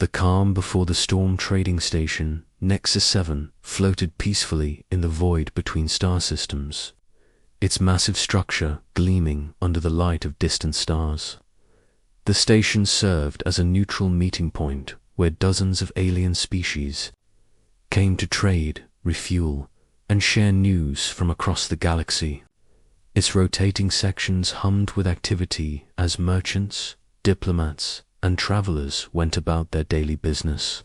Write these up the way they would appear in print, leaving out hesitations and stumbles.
The calm before the storm trading station, Nexus 7, floated peacefully in the void between star systems, its massive structure gleaming under the light of distant stars. The station served as a neutral meeting point where dozens of alien species came to trade, refuel, and share news from across the galaxy. Its rotating sections hummed with activity as merchants, diplomats, and travelers went about their daily business.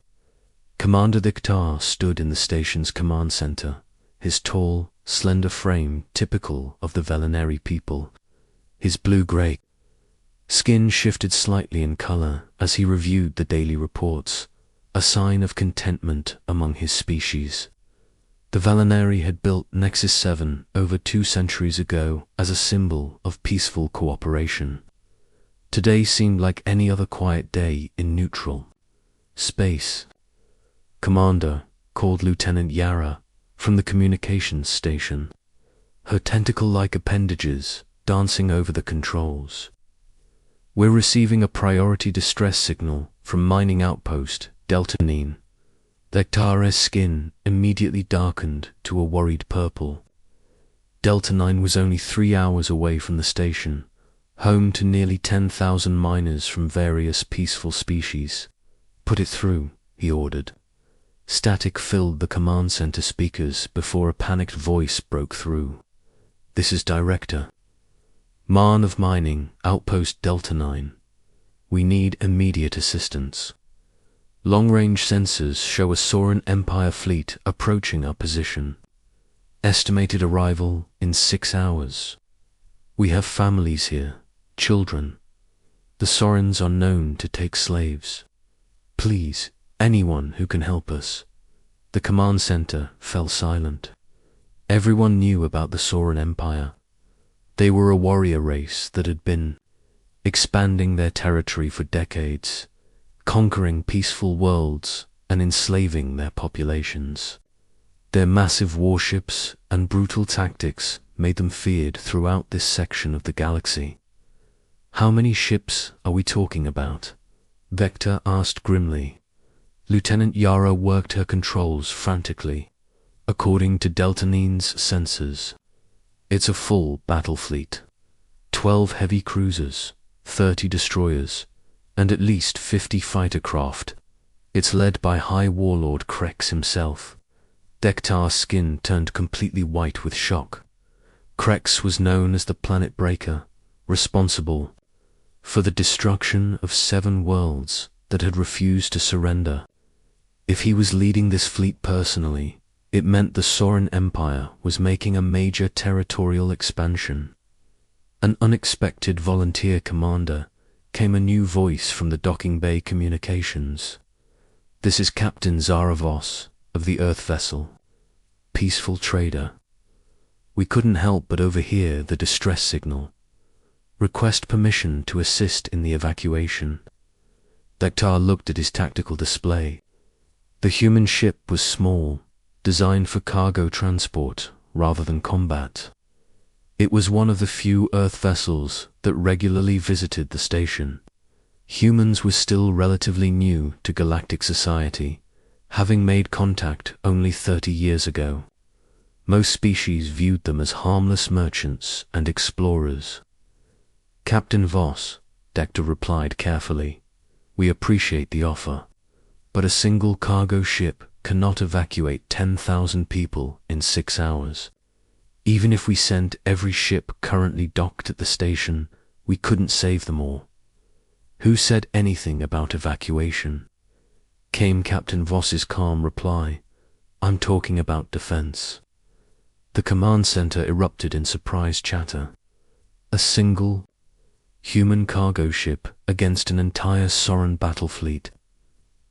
Commander Dictar stood in the station's command center, his tall, slender frame typical of the Velinari people. His blue-gray skin shifted slightly in color as he reviewed the daily reports, a sign of contentment among his species. The Velinari had built Nexus 7 over 2 centuries ago as a symbol of peaceful cooperation. Today seemed like any other quiet day in neutral space. "Commander," called Lieutenant Yara from the communications station, her tentacle-like appendages dancing over the controls. "We're receiving a priority distress signal from mining outpost Delta 9. Dictar's skin immediately darkened to a worried purple. Delta 9 was only 3 hours away from the station, home to nearly 10,000 miners from various peaceful species. "Put it through," he ordered. Static filled the command center speakers before a panicked voice broke through. "This is Director Mahn of Mining, Outpost Delta 9. We need immediate assistance. Long-range sensors show a Soran Empire fleet approaching our position. Estimated arrival in 6 hours. We have families here, children. The Sorans are known to take slaves. Please, anyone who can help us." The command center fell silent. Everyone knew about the Soran Empire. They were a warrior race that had been expanding their territory for decades, conquering peaceful worlds and enslaving their populations. Their massive warships and brutal tactics made them feared throughout this section of the galaxy. "How many ships are we talking about?" Vector asked grimly. Lieutenant Yara worked her controls frantically. "According to Delta 9's sensors, it's a full battle fleet. 12 heavy cruisers, 30 destroyers, and at least 50 fighter craft. It's led by High Warlord Krex himself." Dektar's skin turned completely white with shock. Krex was known as the Planet Breaker, responsible for the destruction of 7 worlds that had refused to surrender. If he was leading this fleet personally, it meant the Soran Empire was making a major territorial expansion. An unexpected volunteer commander came a new voice from the docking bay communications. "This is Captain Zara Voss of the Earth vessel. Peaceful trader. We couldn't help but overhear the distress signal. Request permission to assist in the evacuation." Dektar looked at his tactical display. The human ship was small, designed for cargo transport rather than combat. It was one of the few Earth vessels that regularly visited the station. Humans were still relatively new to galactic society, having made contact only 30 years ago. Most species viewed them as harmless merchants and explorers. "Captain Voss," Dektar replied carefully, "we appreciate the offer, but a single cargo ship cannot evacuate 10,000 people in 6 hours. Even if we sent every ship currently docked at the station, we couldn't save them all." "Who said anything about evacuation?" came Captain Voss's calm reply. "I'm talking about defense." The command center erupted in surprised chatter. A single human cargo ship against an entire Soran battle fleet.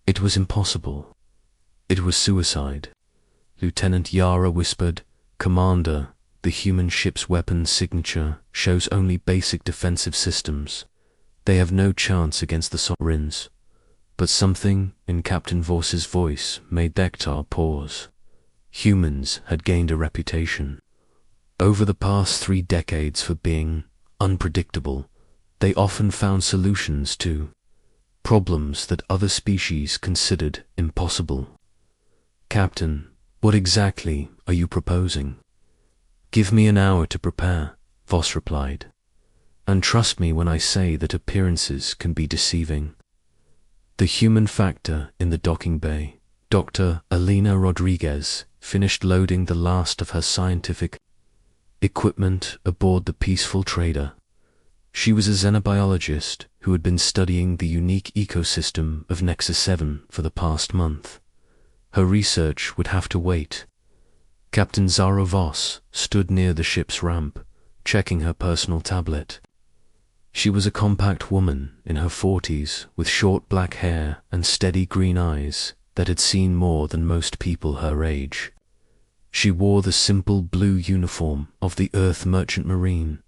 It was impossible. It was suicide. Lieutenant Yara whispered, "Commander, the human ship's weapon signature shows only basic defensive systems. They have no chance against the Sorans." But something in Captain Voss's voice made Dektar pause. Humans had gained a reputation over the past 3 decades for being unpredictable. They often found solutions to problems that other species considered impossible. Captain, what exactly are you proposing? Give me an hour to prepare, Voss replied. And trust me when I say that appearances can be deceiving. The human factor in the docking bay, Dr. Alina Rodriguez, finished loading the last of her scientific equipment aboard the peaceful trader. She was a xenobiologist who had been studying the unique ecosystem of Nexus 7 for the past month. Her research would have to wait. Captain Zara Voss stood near the ship's ramp, checking her personal tablet. She was a compact woman in her 40s with short black hair and steady green eyes that had seen more than most people her age. She wore the simple blue uniform of the Earth Merchant Marine,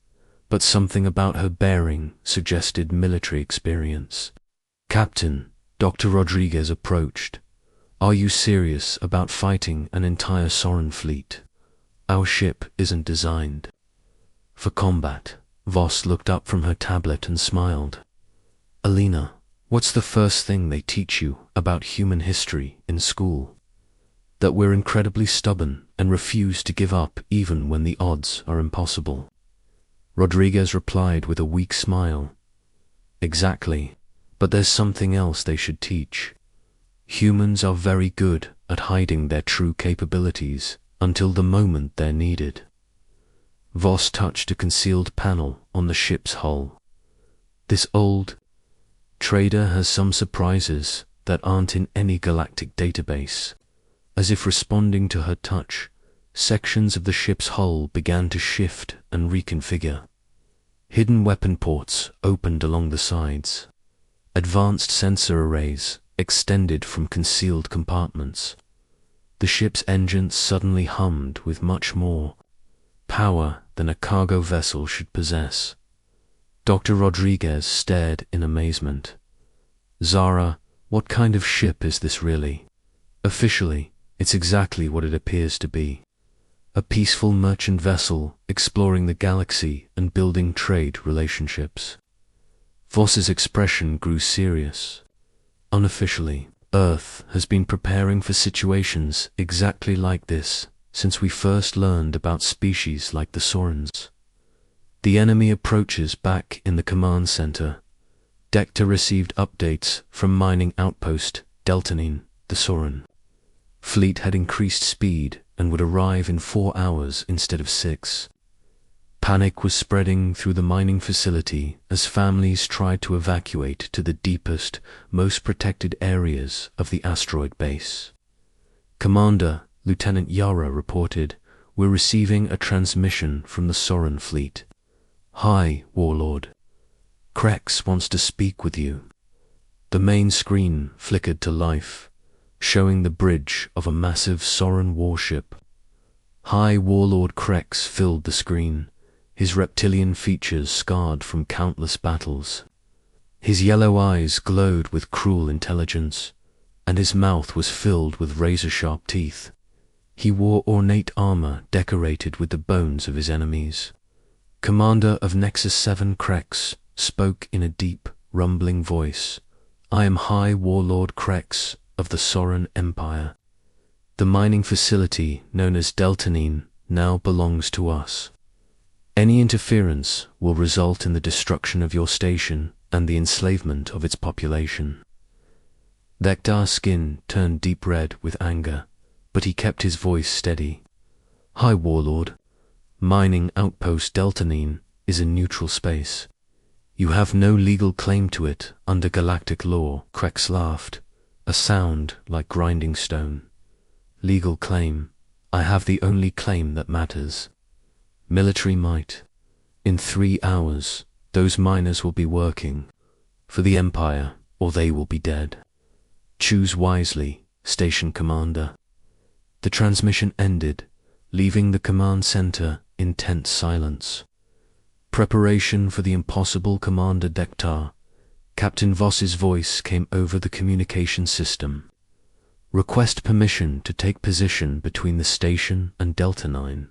but something about her bearing suggested military experience. Captain, Dr. Rodriguez approached. Are you serious about fighting an entire Soran fleet? Our ship isn't designed for combat. Voss looked up from her tablet and smiled. Alina, what's the first thing they teach you about human history in school? That we're incredibly stubborn and refuse to give up even when the odds are impossible. Rodriguez replied with a weak smile. Exactly, but there's something else they should teach. Humans are very good at hiding their true capabilities until the moment they're needed. Voss touched a concealed panel on the ship's hull. This old trader has some surprises that aren't in any galactic database. As if responding to her touch, sections of the ship's hull began to shift and reconfigure. Hidden weapon ports opened along the sides. Advanced sensor arrays extended from concealed compartments. The ship's engines suddenly hummed with much more power than a cargo vessel should possess. Dr. Rodriguez stared in amazement. Zara, what kind of ship is this really? Officially, it's exactly what it appears to be. A peaceful merchant vessel exploring the galaxy and building trade relationships. Voss's expression grew serious. Unofficially, Earth has been preparing for situations exactly like this since we first learned about species like the Sorans. The enemy approaches back in the command center. Decta received updates from mining outpost Deltanine, the Soran. Fleet had increased speed and would arrive in 4 hours instead of 6. Panic was spreading through the mining facility as families tried to evacuate to the deepest, most protected areas of the asteroid base. Commander Lieutenant Yara reported, "We're receiving a transmission from the Soran fleet. Hi, Warlord. Krex wants to speak with you." The main screen flickered to life, showing the bridge of a massive Soran warship. High Warlord Krex filled the screen, his reptilian features scarred from countless battles. His yellow eyes glowed with cruel intelligence, and his mouth was filled with razor-sharp teeth. He wore ornate armor decorated with the bones of his enemies. Commander of Nexus 7 Krex spoke in a deep, rumbling voice. "I am High Warlord Krex of the Soran Empire. The mining facility known as Deltanine now belongs to us. Any interference will result in the destruction of your station and the enslavement of its population." Dekdar's skin turned deep red with anger, but he kept his voice steady. "High Warlord, mining outpost Deltanine is a neutral space. You have no legal claim to it under galactic law." Krex laughed, a sound like grinding stone. "Legal claim? I have the only claim that matters. Military might. In 3 hours, those miners will be working for the Empire, or they will be dead. Choose wisely, Station Commander." The transmission ended, leaving the command center in tense silence. Preparation for the impossible, Commander Dektar. Captain Voss's voice came over the communication system. "Request permission to take position between the station and Deltanine.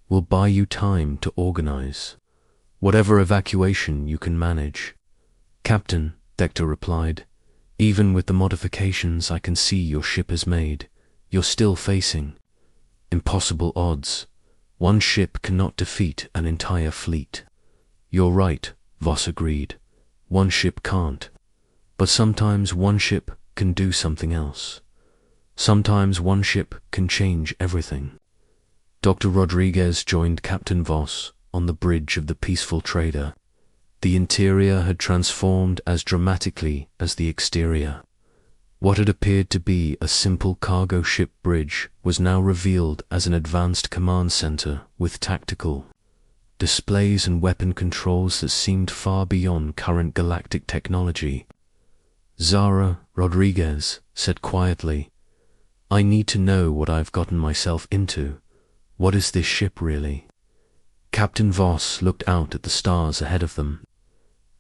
We'll buy you time to organize. Whatever evacuation you can manage. Captain, Dector replied. Even with the modifications I can see your ship has made, you're still facing impossible odds. One ship cannot defeat an entire fleet. You're right, Voss agreed. One ship can't. But sometimes one ship can do something else. Sometimes one ship can change everything. Dr. Rodriguez joined Captain Voss on the bridge of the Peaceful Trader. The interior had transformed as dramatically as the exterior. What had appeared to be a simple cargo ship bridge was now revealed as an advanced command center with tactical displays and weapon controls that seemed far beyond current galactic technology. Zara Rodriguez said quietly, I need to know what I've gotten myself into. What is this ship really? Captain Voss looked out at the stars ahead of them.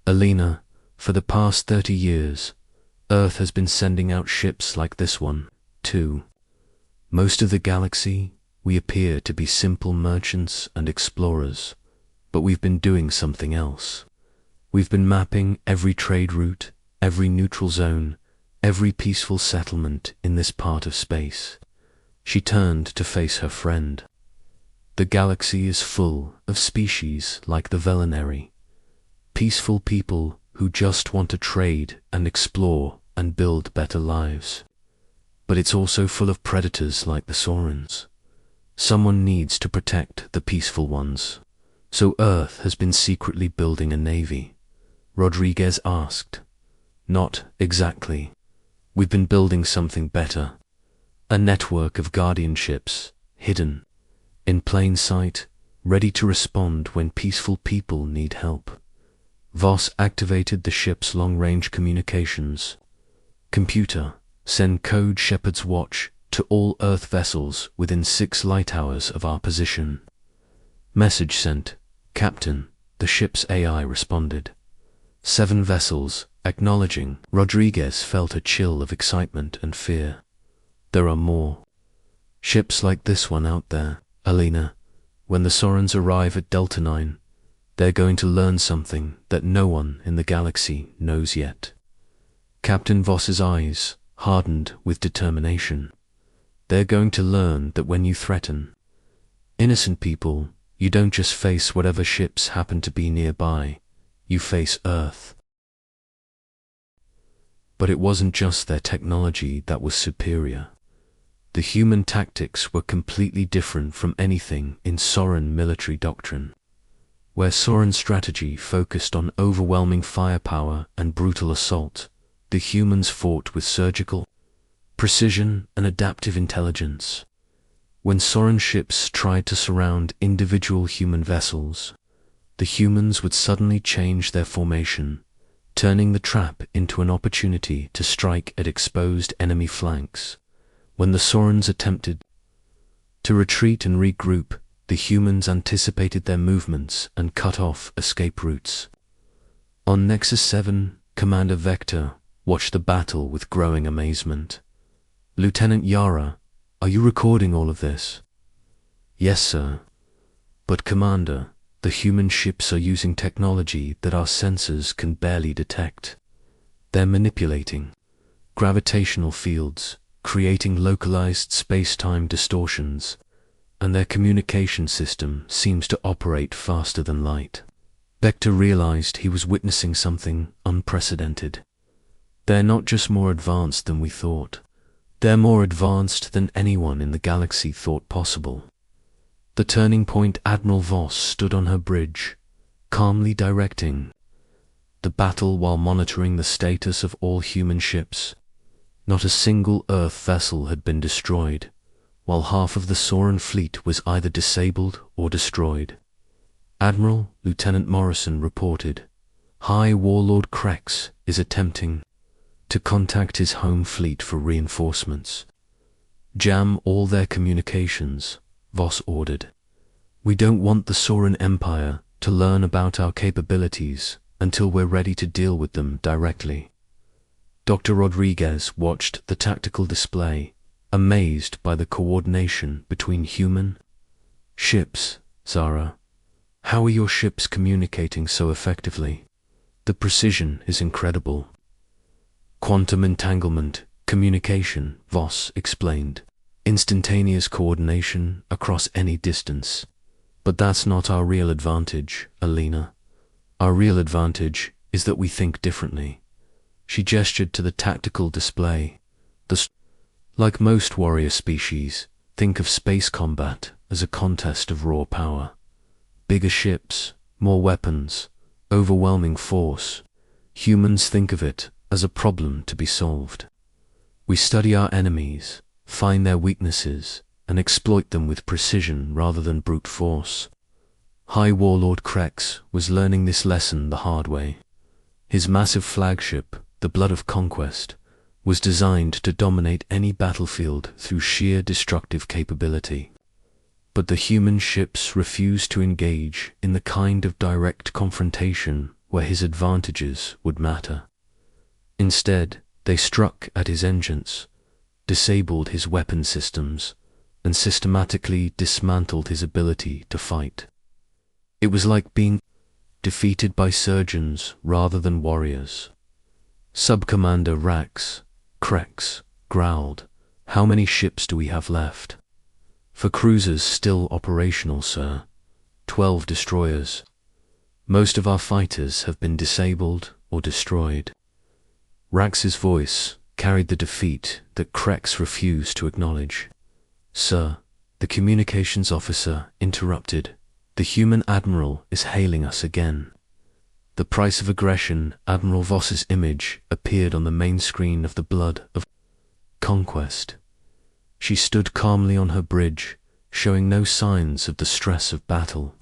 Alina, for the past 30 years, Earth has been sending out ships like this one, too. Most of the galaxy, we appear to be simple merchants and explorers, but we've been doing something else. We've been mapping every trade route, every neutral zone, every peaceful settlement in this part of space. She turned to face her friend. The galaxy is full of species like the Velinary, peaceful people who just want to trade and explore and build better lives. But it's also full of predators like the Saurans. Someone needs to protect the peaceful ones. So Earth has been secretly building a navy. Rodriguez asked. Not exactly. We've been building something better. A network of guardian ships, hidden, in plain sight, ready to respond when peaceful people need help. Voss activated the ship's long-range communications. Computer, send code Shepherd's Watch to all Earth vessels within 6 light hours of our position. Message sent. Captain, the ship's AI responded. 7 vessels, acknowledging. Rodriguez felt a chill of excitement and fear. There are more ships like this one out there, Alina. When the Saurans arrive at Delta 9, they're going to learn something that no one in the galaxy knows yet. Captain Voss's eyes hardened with determination. They're going to learn that when you threaten innocent people, you don't just face whatever ships happen to be nearby, you face Earth. But it wasn't just their technology that was superior. The human tactics were completely different from anything in Soran military doctrine. Where Soran strategy focused on overwhelming firepower and brutal assault, the humans fought with surgical precision and adaptive intelligence. When Soran ships tried to surround individual human vessels, the humans would suddenly change their formation, turning the trap into an opportunity to strike at exposed enemy flanks. When the Saurans attempted to retreat and regroup, the humans anticipated their movements and cut off escape routes. On Nexus 7, Commander Vector watched the battle with growing amazement. Lieutenant Yara, are you recording all of this? Yes, sir. But Commander, the human ships are using technology that our sensors can barely detect. They're manipulating gravitational fields, creating localized space-time distortions, and their communication system seems to operate faster than light. Vector realized he was witnessing something unprecedented. They're not just more advanced than we thought. They're more advanced than anyone in the galaxy thought possible. The turning point Admiral Voss stood on her bridge, calmly directing the battle while monitoring the status of all human ships. Not a single Earth vessel had been destroyed, while half of the Soran fleet was either disabled or destroyed. Admiral Lieutenant Morrison reported, High Warlord Krex is attempting to contact his home fleet for reinforcements. Jam all their communications, Voss ordered. We don't want the Soran Empire to learn about our capabilities until we're ready to deal with them directly. Dr. Rodriguez watched the tactical display, amazed by the coordination between human ships. Zara, how are your ships communicating so effectively? The precision is incredible. Quantum entanglement, communication, Voss explained. Instantaneous coordination across any distance. But that's not our real advantage, Alina. Our real advantage is that we think differently. She gestured to the tactical display. Like most warrior species, think of space combat as a contest of raw power. Bigger ships, more weapons, overwhelming force. Humans think of it as a problem to be solved. We study our enemies, find their weaknesses, and exploit them with precision rather than brute force. High Warlord Krex was learning this lesson the hard way. His massive flagship, the Blood of Conquest, was designed to dominate any battlefield through sheer destructive capability. But the human ships refused to engage in the kind of direct confrontation where his advantages would matter. Instead, they struck at his engines, disabled his weapon systems, and systematically dismantled his ability to fight. It was like being defeated by surgeons rather than warriors. Sub-Commander Krex growled, "How many ships do we have left?" "For cruisers still operational, sir. 12 destroyers. Most of our fighters have been disabled or destroyed." Rax's voice carried the defeat that Krex refused to acknowledge. "Sir," the communications officer interrupted, "the human admiral is hailing us again." The price of aggression, Admiral Voss's image appeared on the main screen of the Blood of Conquest. She stood calmly on her bridge, showing no signs of the stress of battle.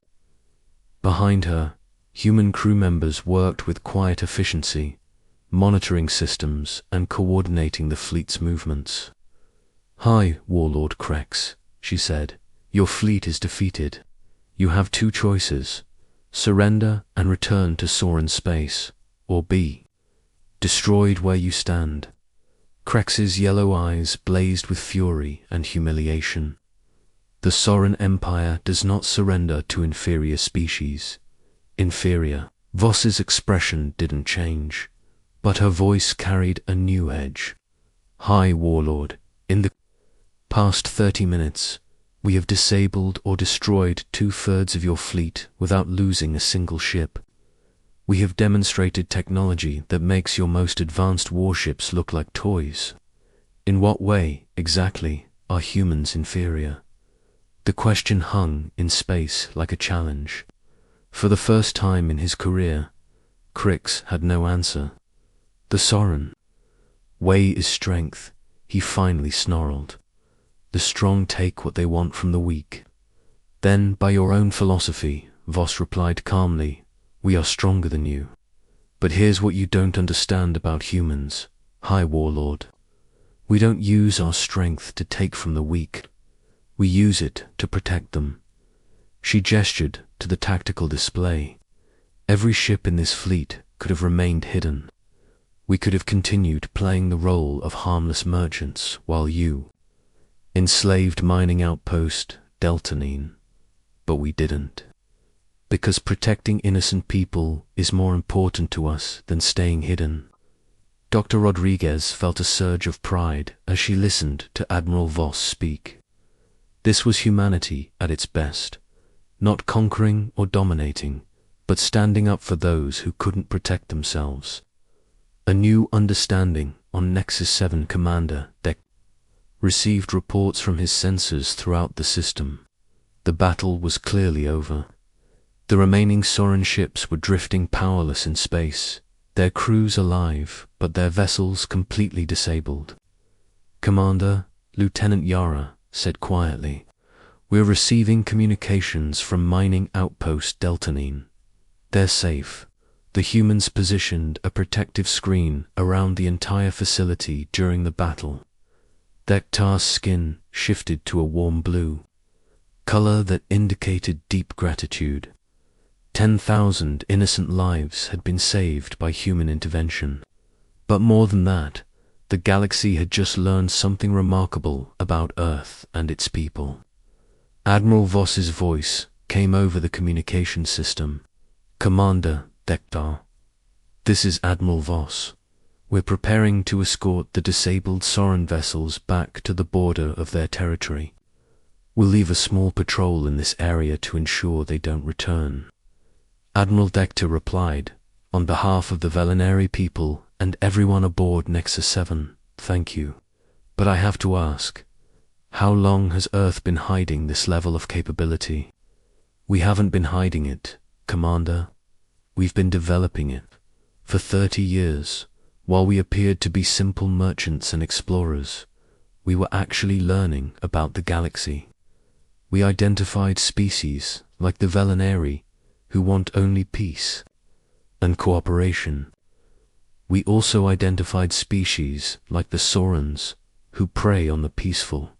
Behind her, human crew members worked with quiet efficiency, monitoring systems and coordinating the fleet's movements. "Hi, Warlord Krex," she said. "Your fleet is defeated. You have 2 choices. Surrender and return to Soren space, or be destroyed where you stand." Krex's yellow eyes blazed with fury and humiliation. "The Soren Empire does not surrender to inferior species." Inferior. Voss's expression didn't change, but her voice carried a new edge. "High Warlord, in the past 30 minutes, we have disabled or destroyed 2/3 of your fleet without losing a single ship. We have demonstrated technology that makes your most advanced warships look like toys. In what way, exactly, are humans inferior?" The question hung in space like a challenge. For the first time in his career, Krex had no answer. "The Soren way is strength," he finally snarled. "The strong take what they want from the weak." "Then, by your own philosophy," Voss replied calmly, "we are stronger than you. But here's what you don't understand about humans, High Warlord. We don't use our strength to take from the weak. We use it to protect them." She gestured to the tactical display. "Every ship in this fleet could have remained hidden. We could have continued playing the role of harmless merchants while you enslaved mining outpost Deltanine. But we didn't. Because protecting innocent people is more important to us than staying hidden." Dr. Rodriguez felt a surge of pride as she listened to Admiral Voss speak. This was humanity at its best, not conquering or dominating, but standing up for those who couldn't protect themselves. A new understanding on Nexus 7 Commander Deck received reports from his sensors throughout the system. The battle was clearly over. The remaining Soren ships were drifting powerless in space, their crews alive, but their vessels completely disabled. "Commander," Lieutenant Yara said quietly, "we're receiving communications from mining outpost Deltanine. They're safe." The humans positioned a protective screen around the entire facility during the battle. Dektar's skin shifted to a warm blue, color that indicated deep gratitude. 10,000 innocent lives had been saved by human intervention. But more than that, the galaxy had just learned something remarkable about Earth and its people. Admiral Voss's voice came over the communication system. "Commander Dektar, this is Admiral Voss. We're preparing to escort the disabled Soren vessels back to the border of their territory. We'll leave a small patrol in this area to ensure they don't return. Admiral Dector replied, "On behalf of the Velinari people and everyone aboard Nexus 7, thank you. But I have to ask, how long has Earth been hiding this level of capability?" "We haven't been hiding it, Commander. We've been developing it. For 30 years, while we appeared to be simple merchants and explorers, we were actually learning about the galaxy. We identified species like the Velinari, who want only peace and cooperation. We also identified species like the Sorens, who prey on the peaceful."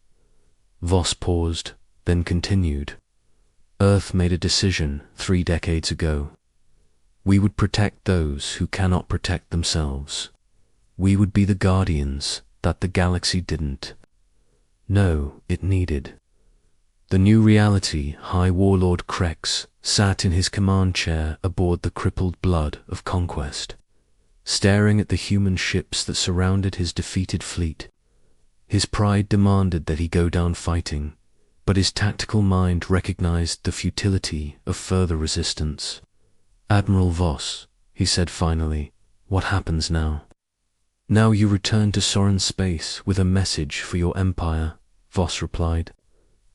Voss paused, then continued. "Earth made a decision 3 decades ago. We would protect those who cannot protect themselves. We would be the guardians that the galaxy didn't. No, it needed." The new reality, High Warlord Krex sat in his command chair aboard the crippled blood of conquest, staring at the human ships that surrounded his defeated fleet. His pride demanded that he go down fighting, but his tactical mind recognized the futility of further resistance. "Admiral Voss," he said finally, "what happens now?" "Now you return to Soren space with a message for your empire," Voss replied.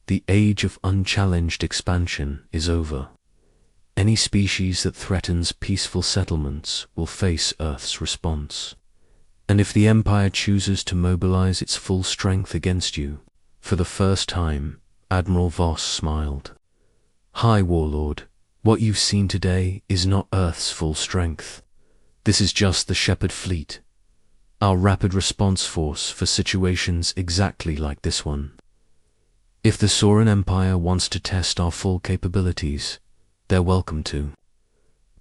"The age of unchallenged expansion is over. Any species that threatens peaceful settlements will face Earth's response. And if the Empire chooses to mobilize its full strength against you," for the first time, Admiral Voss smiled. "High Warlord, what you've seen today is not Earth's full strength. This is just the Shepherd Fleet, our rapid response force for situations exactly like this one. If the Soren Empire wants to test our full capabilities, they're welcome to.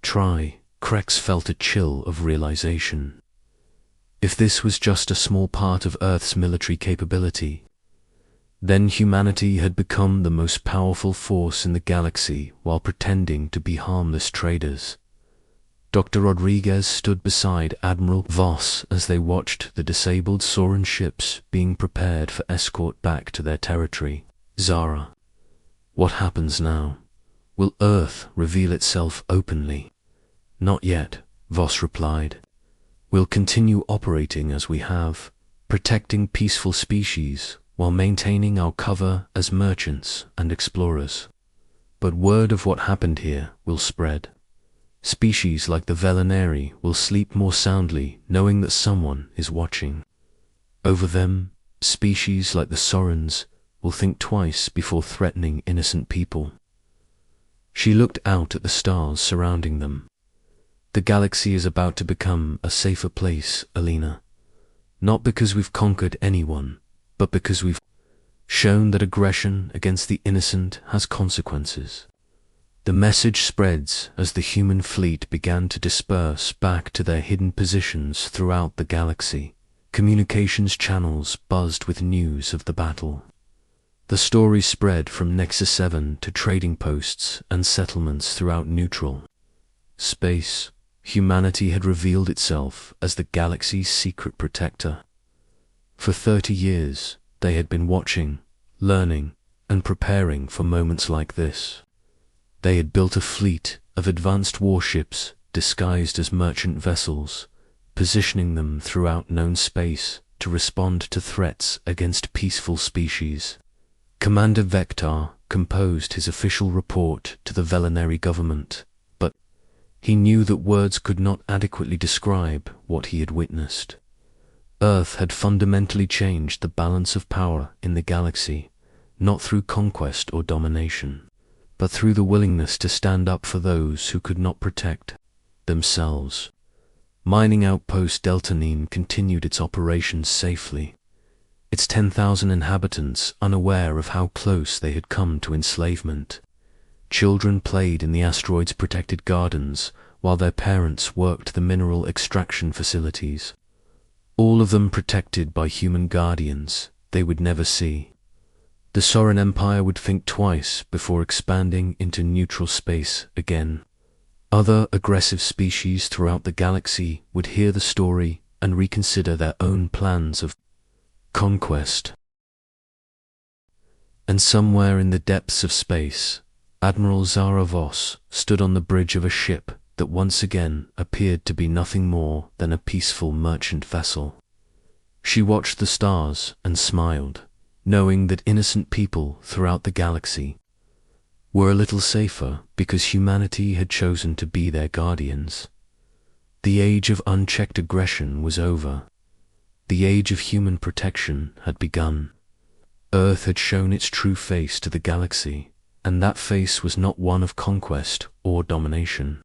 Try." Krex felt a chill of realization. If this was just a small part of Earth's military capability, then humanity had become the most powerful force in the galaxy while pretending to be harmless traders. Dr. Rodriguez stood beside Admiral Voss as they watched the disabled Soren ships being prepared for escort back to their territory. "Zara, what happens now? Will Earth reveal itself openly?" "Not yet," Voss replied. "We'll continue operating as we have, protecting peaceful species while maintaining our cover as merchants and explorers. But word of what happened here will spread. Species like the Velinari will sleep more soundly knowing that someone is watching. Over them, species like the Sorens will think twice before threatening innocent people." She looked out at the stars surrounding them. "The galaxy is about to become a safer place, Alina. Not because we've conquered anyone, but because we've shown that aggression against the innocent has consequences." The message spreads as the human fleet began to disperse back to their hidden positions throughout the galaxy. Communications channels buzzed with news of the battle. The story spread from Nexus 7 to trading posts and settlements throughout neutral space. Humanity had revealed itself as the galaxy's secret protector. For 30 years, they had been watching, learning, and preparing for moments like this. They had built a fleet of advanced warships disguised as merchant vessels, positioning them throughout known space to respond to threats against peaceful species. Commander Vector composed his official report to the Velinari government, but he knew that words could not adequately describe what he had witnessed. Earth had fundamentally changed the balance of power in the galaxy, not through conquest or domination, but through the willingness to stand up for those who could not protect themselves. Mining outpost Deltanine continued its operations safely, its 10,000 inhabitants unaware of how close they had come to enslavement. Children played in the asteroid's protected gardens while their parents worked the mineral extraction facilities, all of them protected by human guardians they would never see. The Soren Empire would think twice before expanding into neutral space again. Other aggressive species throughout the galaxy would hear the story and reconsider their own plans of conquest. And somewhere in the depths of space, Admiral Zara Voss stood on the bridge of a ship that once again appeared to be nothing more than a peaceful merchant vessel. She watched the stars and smiled, knowing that innocent people throughout the galaxy were a little safer because humanity had chosen to be their guardians. The age of unchecked aggression was over. The age of human protection had begun. Earth had shown its true face to the galaxy, and that face was not one of conquest or domination,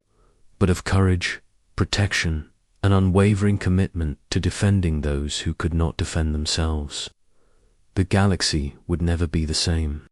but of courage, protection, an unwavering commitment to defending those who could not defend themselves. The galaxy would never be the same.